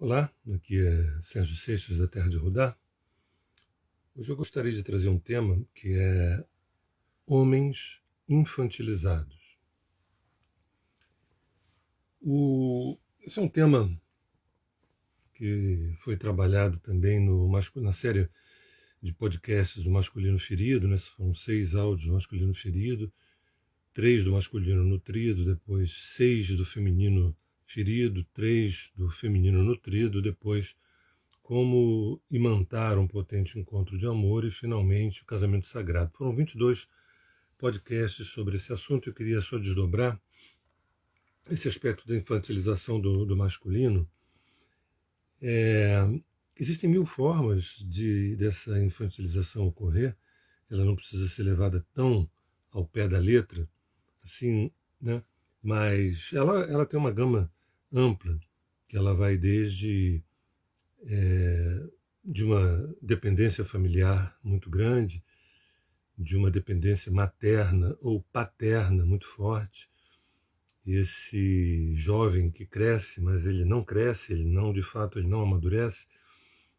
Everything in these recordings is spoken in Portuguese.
Olá, aqui é Sérgio Seixas da Terra de Rudá. Hoje eu gostaria de trazer um tema que é homens infantilizados. Esse é um tema que foi trabalhado também na série de podcasts do Masculino Ferido, né? Foram 6 áudios do Masculino Ferido, 3 do Masculino Nutrido, depois 6 do Feminino Ferido, 3 do Feminino Nutrido, depois como imantar um potente encontro de amor e, finalmente, o casamento sagrado. Foram 22 podcasts sobre esse assunto. Eu queria só desdobrar esse aspecto da infantilização do masculino. Existem 1000 formas dessa infantilização ocorrer. Ela não precisa ser levada tão ao pé da letra, assim, né? Mas ela tem uma gama ampla, que ela vai desde de uma dependência familiar muito grande, de uma dependência materna ou paterna muito forte. Esse jovem que cresce, mas ele não cresce, de fato, ele não amadurece,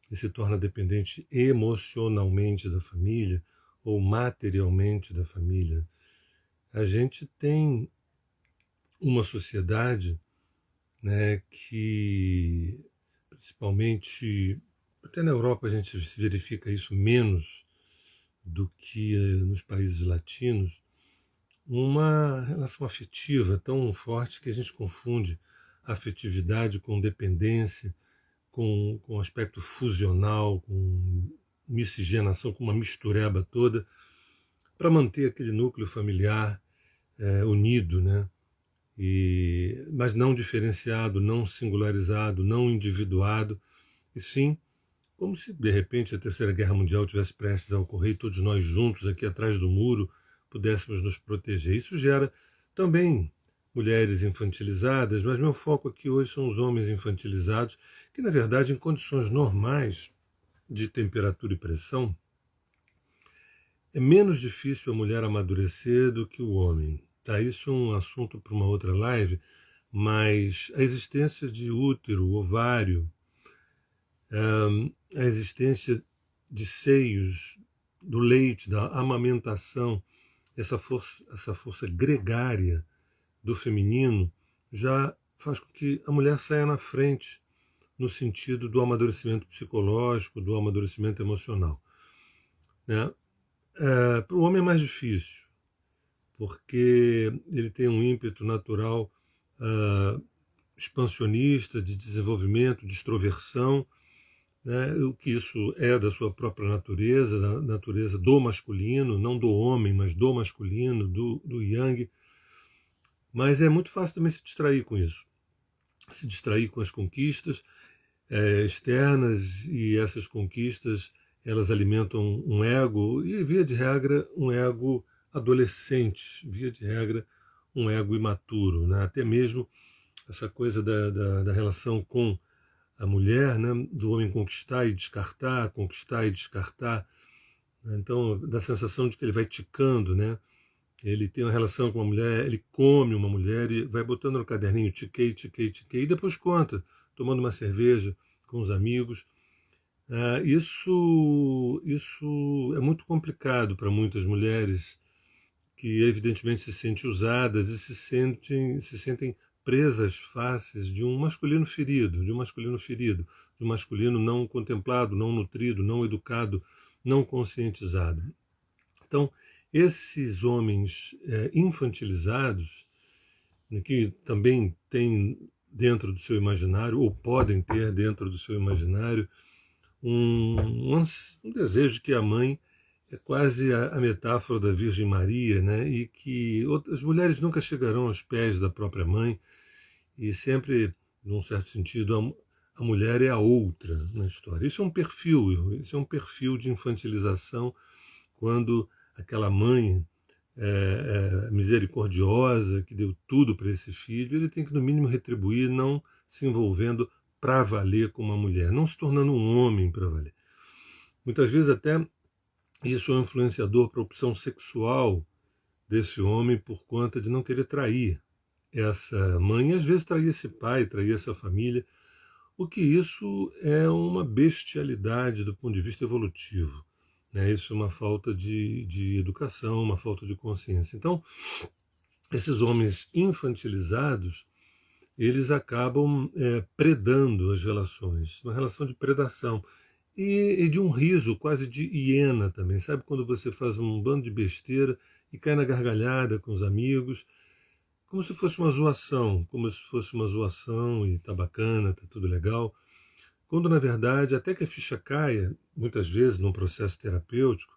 ele se torna dependente emocionalmente da família ou materialmente da família. A gente tem uma sociedade, né, que, principalmente, até na Europa a gente verifica isso menos do que nos países latinos, uma relação afetiva tão forte que a gente confunde afetividade com dependência, com aspecto fusional, com miscigenação, com uma mistureba toda, para manter aquele núcleo familiar unido, né? Mas não diferenciado, não singularizado, não individuado, e sim como se de repente a Terceira Guerra Mundial tivesse prestes a ocorrer e todos nós juntos aqui atrás do muro pudéssemos nos proteger. Isso gera também mulheres infantilizadas, mas meu foco aqui hoje são os homens infantilizados, que na verdade em condições normais de temperatura e pressão é menos difícil a mulher amadurecer do que o homem. Tá? Isso é um assunto para uma outra live, mas a existência de útero, ovário, a existência de seios, do leite, da amamentação, essa força gregária do feminino já faz com que a mulher saia na frente no sentido do amadurecimento psicológico, do amadurecimento emocional. Né? Para o homem é mais difícil, porque ele tem um ímpeto natural expansionista, de desenvolvimento, de extroversão, né? O que isso é da sua própria natureza, da natureza do masculino, não do homem, mas do masculino, do yang. Mas é muito fácil também se distrair com isso, se distrair com as conquistas externas, e essas conquistas elas alimentam um ego, e via de regra um ego adolescente, via de regra um ego imaturo, né? Até mesmo essa coisa da relação com a mulher, né, do homem conquistar e descartar, né? Então dá a sensação de que ele vai ticando, né? Ele tem uma relação com uma mulher, ele come uma mulher e vai botando no caderninho tiquei, e depois conta, tomando uma cerveja com os amigos. Isso é muito complicado para muitas mulheres que evidentemente se sentem usadas e se sentem presas fáceis de um masculino ferido, de um masculino não contemplado, não nutrido, não educado, não conscientizado. Então, esses homens infantilizados, né, que também têm dentro do seu imaginário, ou podem ter dentro do seu imaginário, um desejo de que a mãe é quase a metáfora da Virgem Maria, né? E que as mulheres nunca chegarão aos pés da própria mãe, e sempre, num certo sentido, a mulher é a outra na história. Isso é um perfil de infantilização, quando aquela mãe misericordiosa, que deu tudo para esse filho, ele tem que, no mínimo, retribuir, não se envolvendo para valer com uma mulher, não se tornando um homem para valer. Muitas vezes até isso é um influenciador para a opção sexual desse homem, por conta de não querer trair essa mãe, e às vezes trair esse pai, trair essa família, o que isso é uma bestialidade do ponto de vista evolutivo. Né? Isso é uma falta de educação, uma falta de consciência. Então, esses homens infantilizados, eles acabam predando as relações, uma relação de predação. E de um riso quase de hiena também. Sabe quando você faz um bando de besteira e cai na gargalhada com os amigos, como se fosse uma zoação, e tá bacana, tá tudo legal, quando na verdade, até que a ficha caia, muitas vezes num processo terapêutico,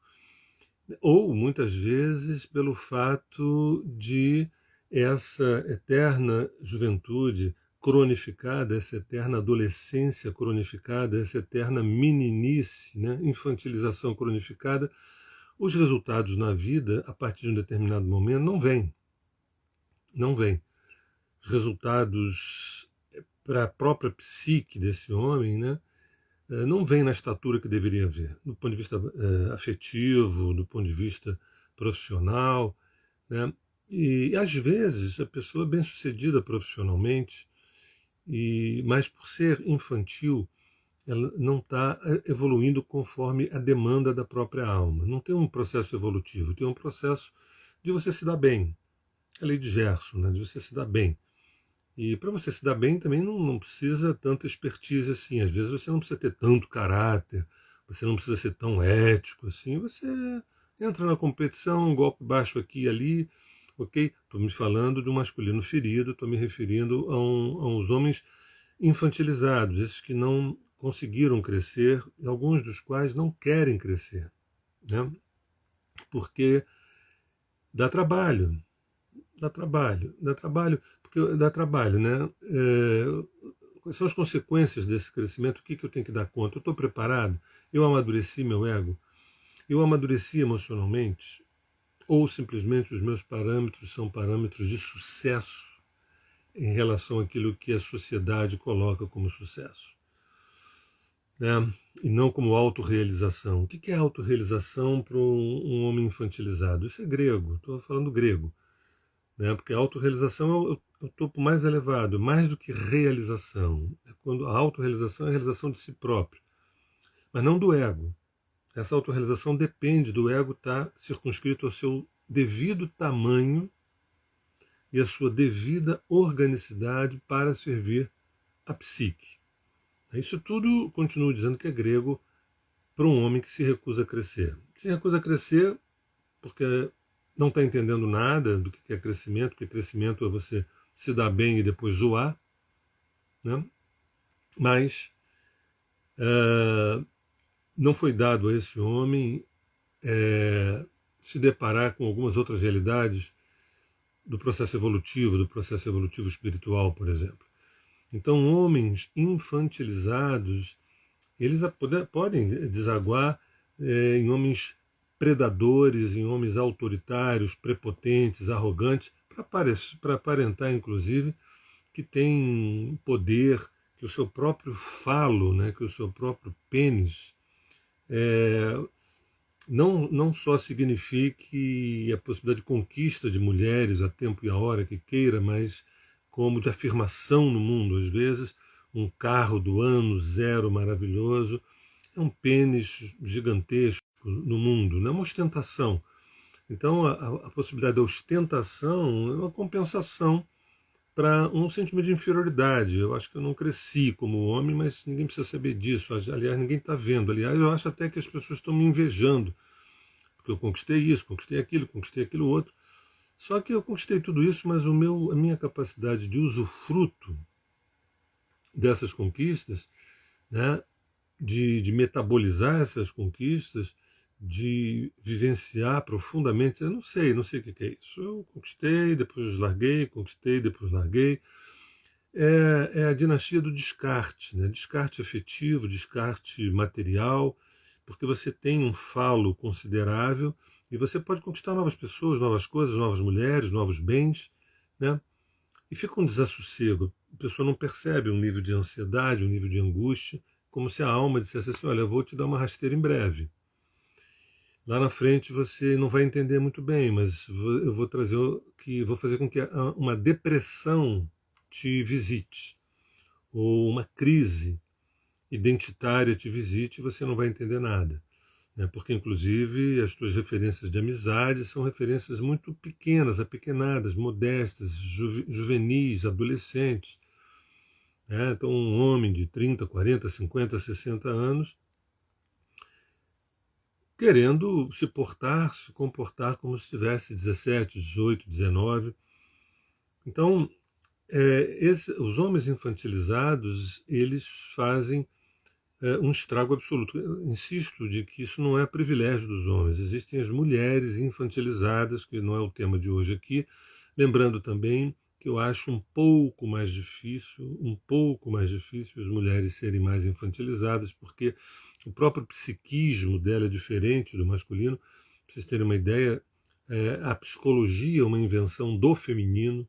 ou muitas vezes pelo fato de essa eterna juventude cronificada, essa eterna adolescência cronificada, essa eterna meninice, né, infantilização cronificada, os resultados na vida, a partir de um determinado momento, não vêm. Não vêm. Os resultados para a própria psique desse homem, né, não vem na estatura que deveria haver, do ponto de vista afetivo, do ponto de vista profissional, né? E às vezes a pessoa é bem-sucedida profissionalmente, mas por ser infantil, ela não está evoluindo conforme a demanda da própria alma. Não tem um processo evolutivo, tem um processo de você se dar bem. É a lei de Gerson, né? De você se dar bem. E para você se dar bem também não precisa tanta expertise assim. Às vezes você não precisa ter tanto caráter, você não precisa ser tão ético assim. Você entra na competição, um golpe baixo aqui e ali, ok? Estou me falando de um masculino ferido, estou me referindo a uns homens infantilizados, esses que não conseguiram crescer, e alguns dos quais não querem crescer, né? Porque dá trabalho, porque dá trabalho, né? Quais são as consequências desse crescimento? O que eu tenho que dar conta? Eu estou preparado? Eu amadureci meu ego? Eu amadureci emocionalmente? Ou simplesmente os meus parâmetros são parâmetros de sucesso em relação àquilo que a sociedade coloca como sucesso? Né? E não como autorrealização. O que é autorrealização para um homem infantilizado? Isso é grego, estou falando grego. Né? Porque a autorrealização é o topo mais elevado, mais do que realização. É quando a autorrealização é a realização de si próprio, mas não do ego. Essa autorrealização depende do ego estar circunscrito ao seu devido tamanho e à sua devida organicidade para servir a psique. Isso tudo, continuo dizendo que é grego para um homem que se recusa a crescer. Se recusa a crescer porque não está entendendo nada do que é crescimento, porque crescimento é você se dar bem e depois zoar, né? Mas não foi dado a esse homem se deparar com algumas outras realidades do processo evolutivo espiritual, por exemplo. Então, homens infantilizados, eles podem desaguar em homens predadores, em homens autoritários, prepotentes, arrogantes, para aparentar, inclusive, que tem poder, que o seu próprio falo, né, que o seu próprio pênis, não só signifique a possibilidade de conquista de mulheres a tempo e a hora que queira, mas como de afirmação no mundo. Às vezes, um carro do ano zero maravilhoso é um pênis gigantesco no mundo, não é uma ostentação. Então, a possibilidade da ostentação é uma compensação para um sentimento de inferioridade. Eu acho que eu não cresci como homem, mas ninguém precisa saber disso. Aliás, ninguém está vendo. Aliás, eu acho até que as pessoas estão me invejando, porque eu conquistei isso, conquistei aquilo outro. Só que eu conquistei tudo isso, mas a minha capacidade de usufruto dessas conquistas, né, de metabolizar essas conquistas, de vivenciar profundamente, eu não sei o que é isso. Eu conquistei, depois larguei, conquistei, depois larguei. É a dinastia do descarte, né? Descarte afetivo, descarte material, porque você tem um falo considerável e você pode conquistar novas pessoas, novas coisas, novas mulheres, novos bens, né? E fica um desassossego. A pessoa não percebe um nível de ansiedade, um nível de angústia, como se a alma dissesse assim: olha, eu vou te dar uma rasteira em breve. Lá na frente você não vai entender muito bem, mas eu vou fazer com que uma depressão te visite, ou uma crise identitária te visite, você não vai entender nada, né? Porque, inclusive, as tuas referências de amizade são referências muito pequenas, apequenadas, modestas, juvenis, adolescentes, né? Então, um homem de 30, 40, 50, 60 anos querendo se comportar como se tivesse 17, 18, 19. Então, os homens infantilizados, eles fazem um estrago absoluto. Eu insisto de que isso não é privilégio dos homens. Existem as mulheres infantilizadas, que não é o tema de hoje aqui. Lembrando também que eu acho um pouco mais difícil as mulheres serem mais infantilizadas, porque o próprio psiquismo dela é diferente do masculino. Para vocês terem uma ideia, a psicologia é uma invenção do feminino,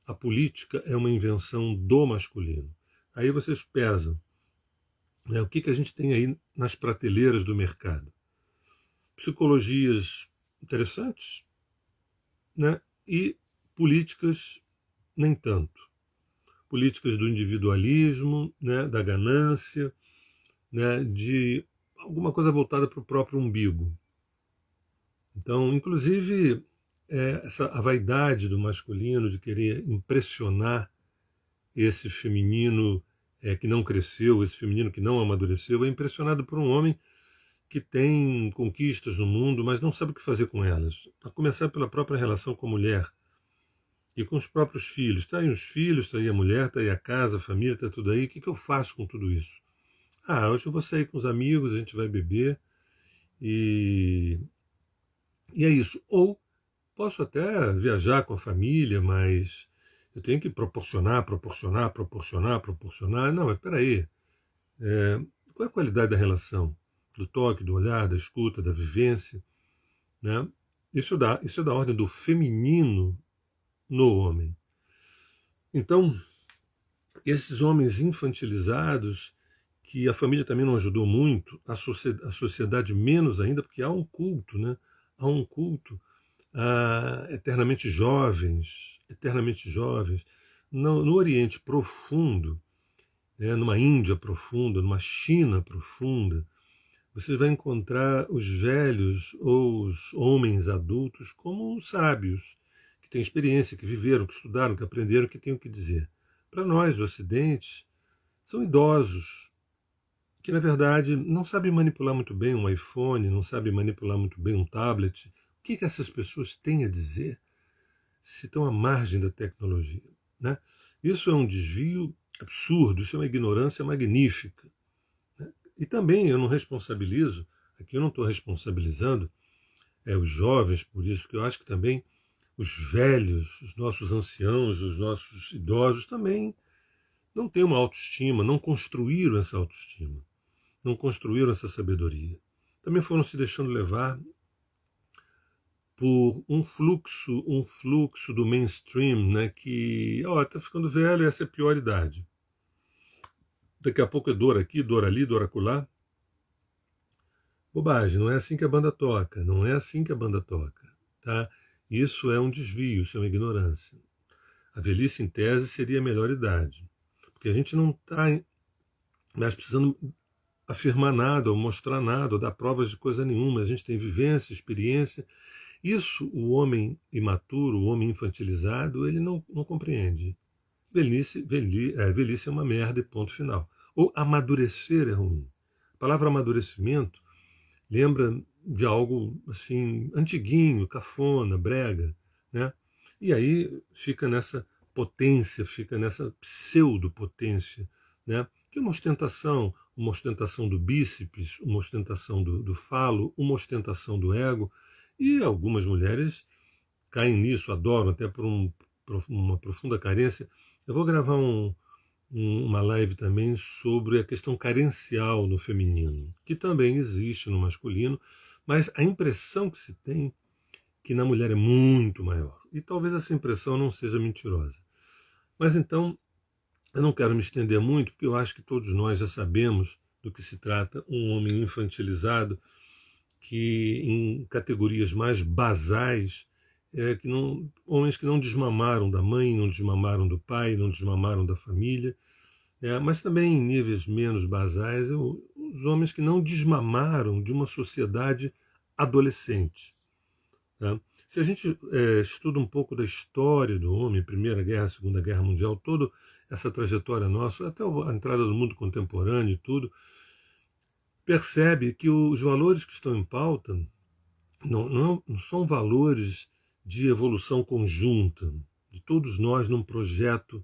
a política é uma invenção do masculino. Aí vocês pesam, né, o que a gente tem aí nas prateleiras do mercado. Psicologias interessantes, né, e políticas nem tanto. Políticas do individualismo, né, da ganância, né, de alguma coisa voltada para o próprio umbigo. Então, inclusive, a vaidade do masculino de querer impressionar esse feminino que não cresceu, esse feminino que não amadureceu, é impressionado por um homem que tem conquistas no mundo, mas não sabe o que fazer com elas. A começar pela própria relação com a mulher e com os próprios filhos. Está aí os filhos, está aí a mulher, está aí a casa, a família, está tudo aí. O que eu faço com tudo isso? Hoje eu vou sair com os amigos, a gente vai beber e é isso. Ou posso até viajar com a família, mas eu tenho que proporcionar. Não, mas peraí. Qual é a qualidade da relação? Do toque, do olhar, da escuta, da vivência? Né? Isso é da ordem do feminino no homem. Então, esses homens infantilizados, que a família também não ajudou muito, a sociedade menos ainda, porque há um culto, né? Há um culto a eternamente jovens. No Oriente Profundo, né, numa Índia profunda, numa China profunda, você vai encontrar os velhos ou os homens adultos como sábios, que têm experiência, que viveram, que estudaram, que aprenderam, que têm o que dizer. Para nós, do Ocidente, são idosos, que na verdade não sabem manipular muito bem um iPhone, não sabem manipular muito bem um tablet. O que essas pessoas têm a dizer se estão à margem da tecnologia? Né? Isso é um desvio absurdo, isso é uma ignorância magnífica. Né? E também eu não responsabilizo, aqui eu não estou responsabilizando os jovens por isso, que eu acho que também os velhos, os nossos anciãos, os nossos idosos também não têm uma autoestima, não construíram essa autoestima, não construíram essa sabedoria. Também foram se deixando levar por um fluxo do mainstream, né, que está ficando velho, essa é a pior idade. Daqui a pouco é dor aqui, dor ali, dor acolá. Bobagem, não é assim que a banda toca, não é assim que a banda toca. Tá? Isso é um desvio, isso é uma ignorância. A velhice, em tese, seria a melhor idade. Porque a gente não está mais precisando afirmar nada, ou mostrar nada, ou dar provas de coisa nenhuma. A gente tem vivência, experiência. Isso o homem imaturo, o homem infantilizado, ele não compreende. Velhice é uma merda e ponto final. Ou amadurecer é ruim. A palavra amadurecimento lembra de algo assim antiguinho, cafona, brega, né? E aí fica nessa potência, fica nessa pseudopotência, né? Que é uma ostentação do bíceps, uma ostentação do falo, uma ostentação do ego, e algumas mulheres caem nisso, adoram, até por uma profunda carência. Eu vou gravar uma live também sobre a questão carencial no feminino, que também existe no masculino, mas a impressão que se tem que na mulher é muito maior. E talvez essa impressão não seja mentirosa. Mas então, eu não quero me estender muito, porque eu acho que todos nós já sabemos do que se trata um homem infantilizado, que em categorias mais basais, homens que não desmamaram da mãe, não desmamaram do pai, não desmamaram da família, Mas também em níveis menos basais, os homens que não desmamaram de uma sociedade adolescente. Tá? Se a gente estuda um pouco da história do homem, Primeira Guerra, Segunda Guerra Mundial, toda essa trajetória nossa, até a entrada do mundo contemporâneo e tudo, percebe que os valores que estão em pauta não são valores de evolução conjunta, de todos nós num projeto,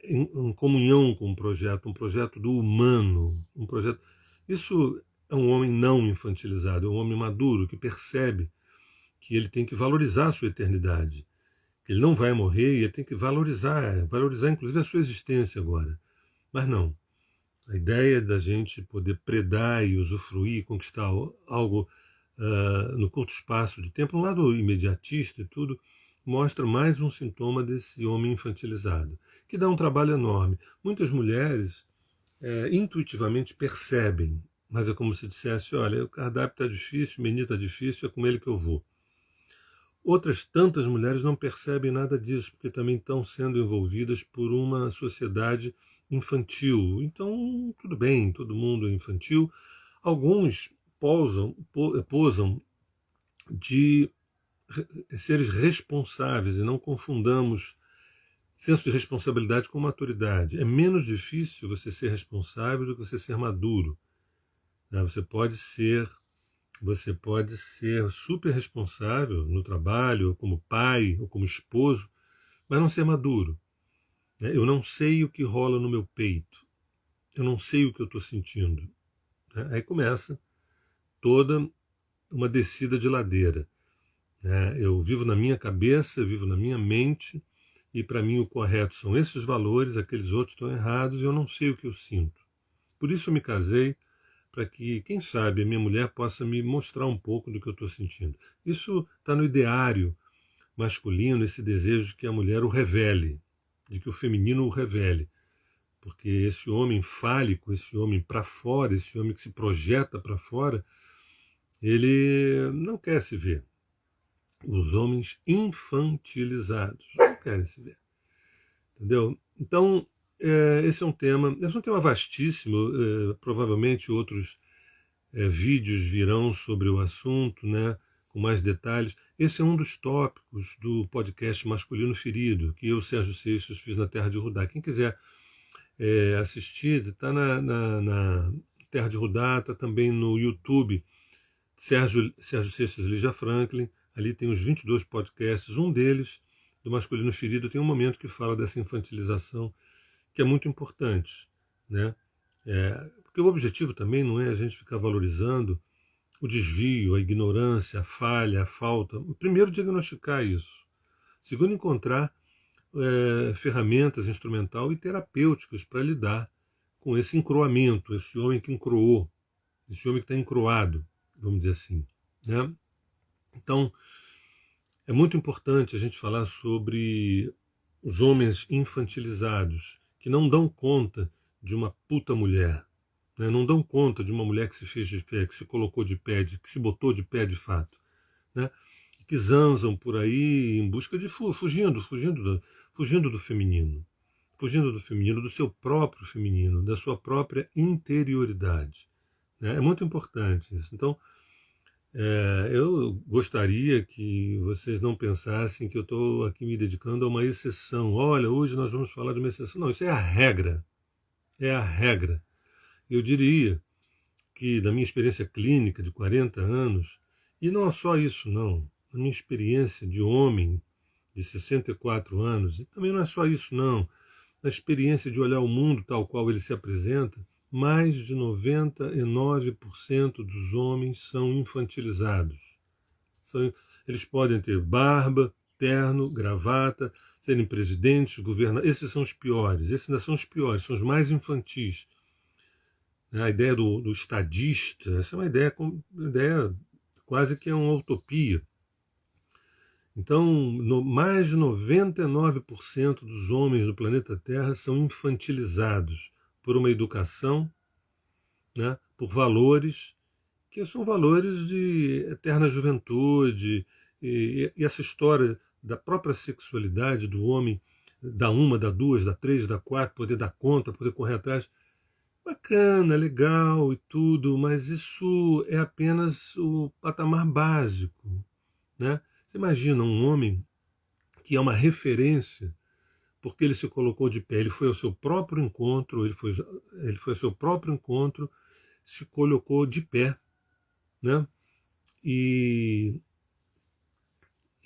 em comunhão com um projeto do humano, um projeto. Isso é um homem não infantilizado, é um homem maduro que percebe que ele tem que valorizar a sua eternidade, que ele não vai morrer e ele tem que valorizar inclusive a sua existência agora. Mas não. A ideia da gente poder predar e usufruir, conquistar algo no curto espaço de tempo, um lado imediatista e tudo, mostra mais um sintoma desse homem infantilizado, que dá um trabalho enorme. Muitas mulheres intuitivamente percebem, mas é como se dissesse, olha, o cardápio está difícil, o menu está difícil, é com ele que eu vou. Outras tantas mulheres não percebem nada disso, porque também estão sendo envolvidas por uma sociedade infantil. Então, tudo bem, todo mundo é infantil. Alguns posam de seres responsáveis, e não confundamos senso de responsabilidade com maturidade. É menos difícil você ser responsável do que você ser maduro. Você pode ser super responsável no trabalho, ou como pai, ou como esposo, mas não ser maduro. Eu não sei o que rola no meu peito. Eu não sei o que eu estou sentindo. Aí começa toda uma descida de ladeira. Eu vivo na minha cabeça, vivo na minha mente, e para mim o correto são esses valores, aqueles outros estão errados, e eu não sei o que eu sinto. Por isso eu me casei, para que, quem sabe, a minha mulher possa me mostrar um pouco do que eu estou sentindo. Isso está no ideário masculino, esse desejo de que a mulher o revele, de que o feminino o revele. Porque esse homem fálico, esse homem para fora, esse homem que se projeta para fora, ele não quer se ver. Os homens infantilizados não querem se ver. Entendeu? Então, esse é um tema vastíssimo, provavelmente outros vídeos virão sobre o assunto, né, com mais detalhes. Esse é um dos tópicos do podcast Masculino Ferido, que eu, Sérgio Seixas, fiz na Terra de Rudá. Quem quiser assistir, está na Terra de Rudá, está também no YouTube, Sérgio Seixas Lígia Franklin. Ali tem os 22 podcasts, um deles, do Masculino Ferido, tem um momento que fala dessa infantilização, que é muito importante, né? Porque o objetivo também não é a gente ficar valorizando o desvio, a ignorância, a falha, a falta. Primeiro, diagnosticar isso. Segundo, encontrar ferramentas instrumental e terapêuticas para lidar com esse encroamento, esse homem que encroou, esse homem que está encroado, vamos dizer assim, né? Então, é muito importante a gente falar sobre os homens infantilizados, que não dão conta de uma puta mulher, né? Não dão conta de uma mulher que se fez de pé, que se colocou de pé, que se botou de pé de fato, né? Que zanzam por aí em busca de fugindo do feminino, do seu próprio feminino, da sua própria interioridade, né? É muito importante isso. Então, eu gostaria que vocês não pensassem que eu estou aqui me dedicando a uma exceção. Olha, hoje nós vamos falar de uma exceção. Não, isso é a regra. É a regra. Eu diria que, da minha experiência clínica de 40 anos, e não é só isso, não. A minha experiência de homem de 64 anos, e também não é só isso, não. Na experiência de olhar o mundo tal qual ele se apresenta, mais de 99% dos homens são infantilizados. Eles podem ter barba, terno, gravata, serem presidentes, governadores. Esses são os piores, esses ainda são os piores, são os mais infantis. A ideia do estadista, essa é uma ideia quase que é uma utopia. Então, mais de 99% dos homens do planeta Terra são infantilizados por uma educação, né, por valores que são valores de eterna juventude, e essa história da própria sexualidade do homem dar uma, dar duas, dar três, dar quatro, poder dar conta, poder correr atrás. Bacana, legal e tudo, mas isso é apenas o patamar básico, né? Você imagina um homem que é uma referência porque ele se colocou de pé, ele foi ao seu próprio encontro, ele foi ao seu próprio encontro, se colocou de pé, né? E,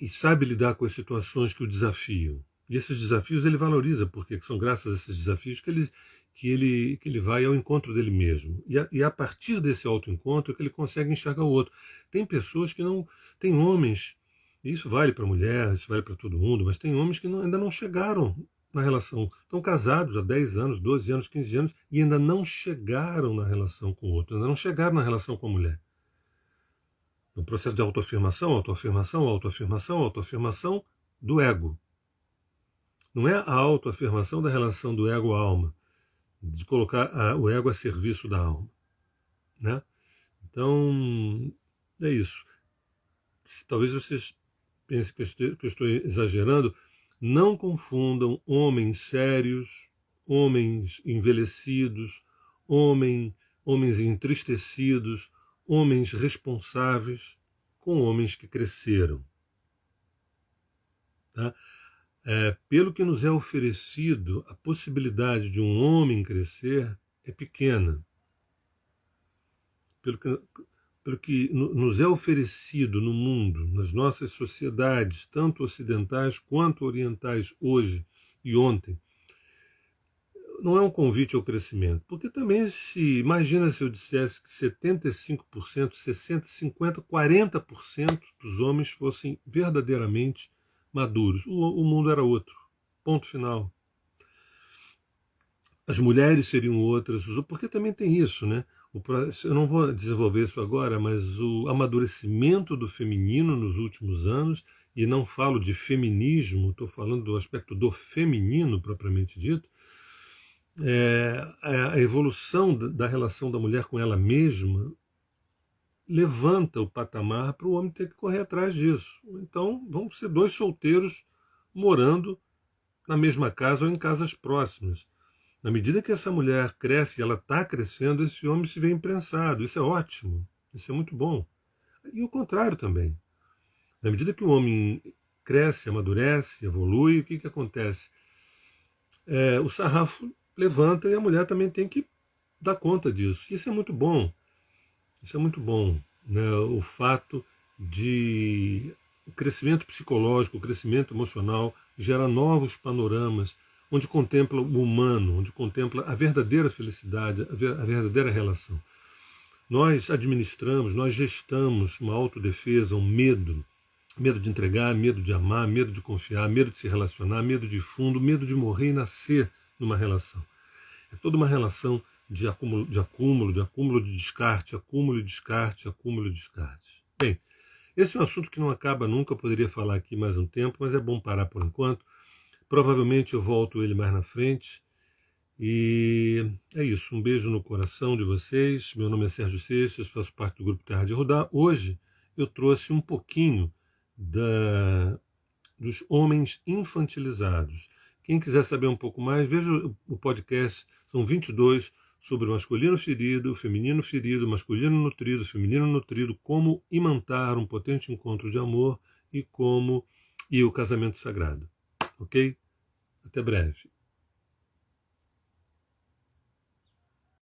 e sabe lidar com as situações que o desafiam. E esses desafios ele valoriza, porque são graças a esses desafios que ele vai ao encontro dele mesmo. E a partir desse autoencontro que ele consegue enxergar o outro. Tem pessoas que não. Tem homens, e isso vale para mulher, isso vale para todo mundo, mas tem homens que ainda não chegaram na relação. Estão casados há 10 anos, 12 anos, 15 anos e ainda não chegaram na relação com o outro, ainda não chegaram na relação com a mulher. No processo de autoafirmação, autoafirmação, autoafirmação, autoafirmação do ego. Não é a autoafirmação da relação do ego-alma, de colocar o ego a serviço da alma, né? Então, é isso. Talvez vocês pensem que eu estou exagerando. Não confundam homens sérios, homens envelhecidos, homens entristecidos, homens responsáveis com homens que cresceram. Tá? Pelo que nos é oferecido, a possibilidade de um homem crescer é pequena. Pelo que nos é oferecido no mundo, nas nossas sociedades, tanto ocidentais quanto orientais, hoje e ontem, não é um convite ao crescimento. Porque também, imagina se eu dissesse que 75%, 60%, 50%, 40% dos homens fossem verdadeiramente maduros. O mundo era outro. Ponto final. As mulheres seriam outras, porque também tem isso, né? Eu não vou desenvolver isso agora, mas o amadurecimento do feminino nos últimos anos, e não falo de feminismo, estou falando do aspecto do feminino propriamente dito, a evolução da relação da mulher com ela mesma levanta o patamar para o homem ter que correr atrás disso. Então, vamos ser dois solteiros morando na mesma casa ou em casas próximas. Na medida que essa mulher cresce e ela está crescendo, esse homem se vê imprensado. Isso é ótimo, isso é muito bom. E o contrário também. Na medida que o homem cresce, amadurece, evolui, o que acontece? O sarrafo levanta e a mulher também tem que dar conta disso. Isso é muito bom. Isso é muito bom, né? O fato de o crescimento psicológico, o crescimento emocional gera novos panoramas, onde contempla o humano, onde contempla a verdadeira felicidade, a verdadeira relação. Nós administramos, nós gestamos uma autodefesa, um medo de entregar, medo de amar, medo de confiar, medo de se relacionar, medo de fundo, medo de morrer e nascer numa relação. É toda uma relação de acúmulo, de descarte, acúmulo e descarte, acúmulo e descarte. Bem, esse é um assunto que não acaba nunca, eu poderia falar aqui mais um tempo, mas é bom parar por enquanto. Provavelmente eu volto ele mais na frente. E é isso, um beijo no coração de vocês. Meu nome é Sérgio Seixas, faço parte do Grupo Terra de Rudá. Hoje eu trouxe um pouquinho dos homens infantilizados. Quem quiser saber um pouco mais, veja o podcast, são 22, sobre o masculino ferido, o feminino ferido, masculino nutrido, feminino nutrido, como imantar um potente encontro de amor e o casamento sagrado. Ok? Até breve.